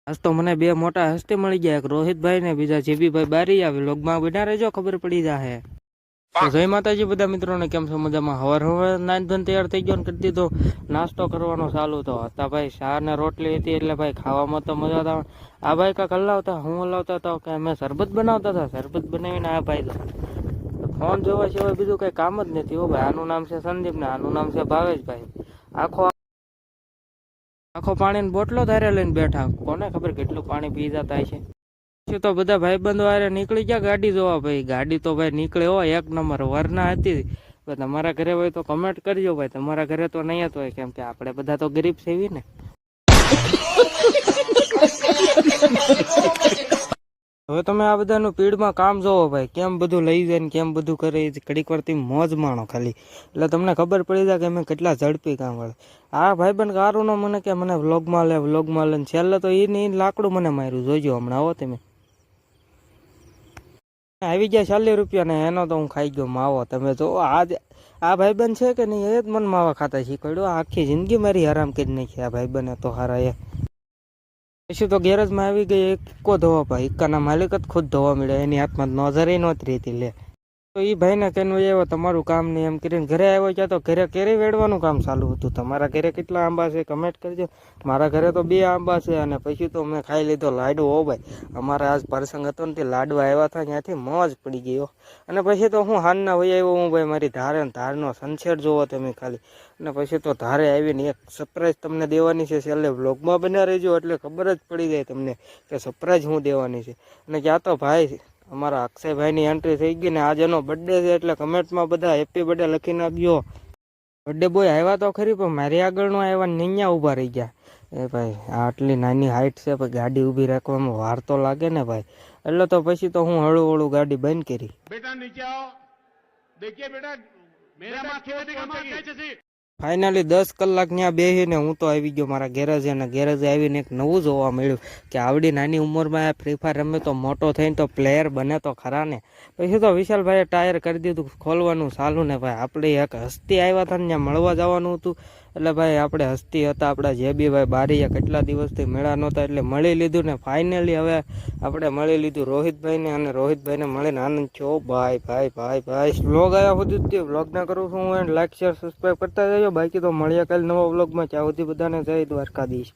આજ તો મને બે મોટા હસ્તી મળી ગયા, એક રોહિતભાઈ ને બીજા જેબીભાઈ બારી આવે. લોગમાં બના રહેજો, ખબર પડી જાહે. તો જય માતાજી બધા મિત્રોને, કેમ છો? મજામાં? હવાર નાઈન ધન તૈયાર થઈ ગયો ને કરી દીધો નાસ્તો કરવાનો ચાલુ. તો હતા ભાઈ ચા ને રોટલી હતી, એટલે ભાઈ ખાવામાં તો મજા આવે. આ ભાઈ કાંક હલાવતા, હું હલાવતા તો કે અમે શરબત બનાવતા હતા. શરબત બનાવીને આ ભાઈ ફોન જોવા સિવાય બીજું કઈ કામ જ નથી. હો ભાઈ, આનું નામ છે સંદીપ ને આનું નામ છે ભાવેશભાઈ. આખો પાણીની બોટલો ધારે લઈને બેઠા. કોને ખબર કેટલું પાણી પી જતા છે. તો બધા ભાઈબંધો આરે નીકળી ગયા ગાડી જોવા. ભાઈ ગાડી તો ભાઈ નીકળે હોય એક નંબર. વરના હતી. તમારા ઘરે હોય તો કમેન્ટ કરજો ભાઈ. તમારા ઘરે તો નહીં જ હોય, કેમ કે આપણે બધા તો ગરીબ સેવી ને. હવે તમે આ બધાનું પીડમાં કામ જોવો ભાઈ, કેમ બધું લઈ જાય ને કેમ બધું કરે. ઘડીક વાર તમે મોજ માણો ખાલી, એટલે તમને ખબર પડી જાય કે અમે કેટલા ઝડપી કામ વાળે. આ ભાઈબંધ કારુનો મને કે મને વ્લોગમાં લે ને છેલ્લે તો એ લાકડું મને માર્યું. જોજો હમણાં આવો તમે. આવી ગયા 40 રૂપિયા ને એનો તો હું ખાઈ ગયો માવો. તમે જો આ ભાઈબંધ છે કે નહીં, એ જ મને માવા ખાતા શીખવાડ્યો. આખી જિંદગી મારી આરામ કરી નાખી આ ભાઈબંધ તો હારા. એ પછી તો ગેરેજમાં આવી ગઈ ઇક્કો ધોવા. ભાઈ ઇક્કાના માલિક જ ખુદ ધોવા મળ્યા. એની હાથમાં નજરે નહોતી રહેતી. લે તો એ ભાઈને કહેવું આવ્યો તમારું કામ નહીં એમ કરીને ઘરે આવ્યો. ત્યાં તો ઘરે કેરી વેડવાનું કામ ચાલુ હતું. તમારા ઘરે કેટલા આંબા છે કમેન્ટ કરજો. મારા ઘરે તો 2 આંબા છે. અને પછી તો મેં ખાઈ લીધો લાડવો. હો ભાઈ, અમારે આજ પ્રસંગ હતો ને તે લાડવા આવ્યા હતા, ત્યાંથી મોજ પડી ગયો. અને પછી તો હું હાનના વહી આવ્યો. હું ભાઈ મારી ધારનો સનસેટ જોવો તમે ખાલી. અને પછી તો ધારે આવીને એક સરપ્રાઈઝ તમને દેવાની છે. છેલ્લે વ્લોગમાં બન્યા રહેજો એટલે ખબર જ પડી જાય તમને કે સરપ્રાઈઝ હું દેવાની છે. અને ક્યાં તો ભાઈ અમારા અક્ષયભાઈની એન્ટ્રી થઈ ગઈ ને આજ એનો બર્થડે છે, એટલે કમેન્ટમાં બધા હેપી બર્થડે લખી નાખજો. બર્થડે બોય આવ્યા તો ખરી, પણ મારી આગળનો આવ્યા નિયા ઊભા રહી ગયા. એ ભાઈ આટલી નાની હાઈટ છે, પછી ગાડી ઊભી રાખવામાં વાર તો લાગે ને ભાઈ. એટલે તો પછી તો હું હળું ગાડી બંધ કરી. બેટા નીચે આવો, દેખીએ બેટા મેરા માથે. ફાઇનલી 10 કલાક ત્યાં બેસીને હું તો આવી ગયો મારા ગેરેજે. અને ગેરેજે આવીને એક નવું જોવા મળ્યું કે આવડી નાની ઉંમરમાં ફ્રી ફાયર રમે તો મોટો થઈને તો પ્લેયર બને તો ખરા ને. પછી તો વિશાલભાઈએ ટાયર કરી દીધું ખોલવાનું ચાલુ ને ભાઈ. આપણે એક હસ્તી આવ્યા હતા ને ત્યાં મળવા જવાનું હતું. એટલે ભાઈ આપણે હસ્તી હતા આપણા જેબીભાઈ બારીયા. કેટલા દિવસથી મેળા નહોતા એટલે મળી લીધું ને ફાઇનલી હવે આપણે મળી લીધું રોહિતભાઈને. અને રોહિતભાઈને મળીને આનંદ છો ભાઈ. વ્લોગ આવ્યા સુધી વ્લોગ ના કરું છું હું. લાઈક શેર સબસ્ક્રાઈબ કરતા જજો. બાકી તો મળ્યા કાલે નવા વ્લોગમાં. ત્યાં સુધી બધાને જય દ્વારકાધીશ.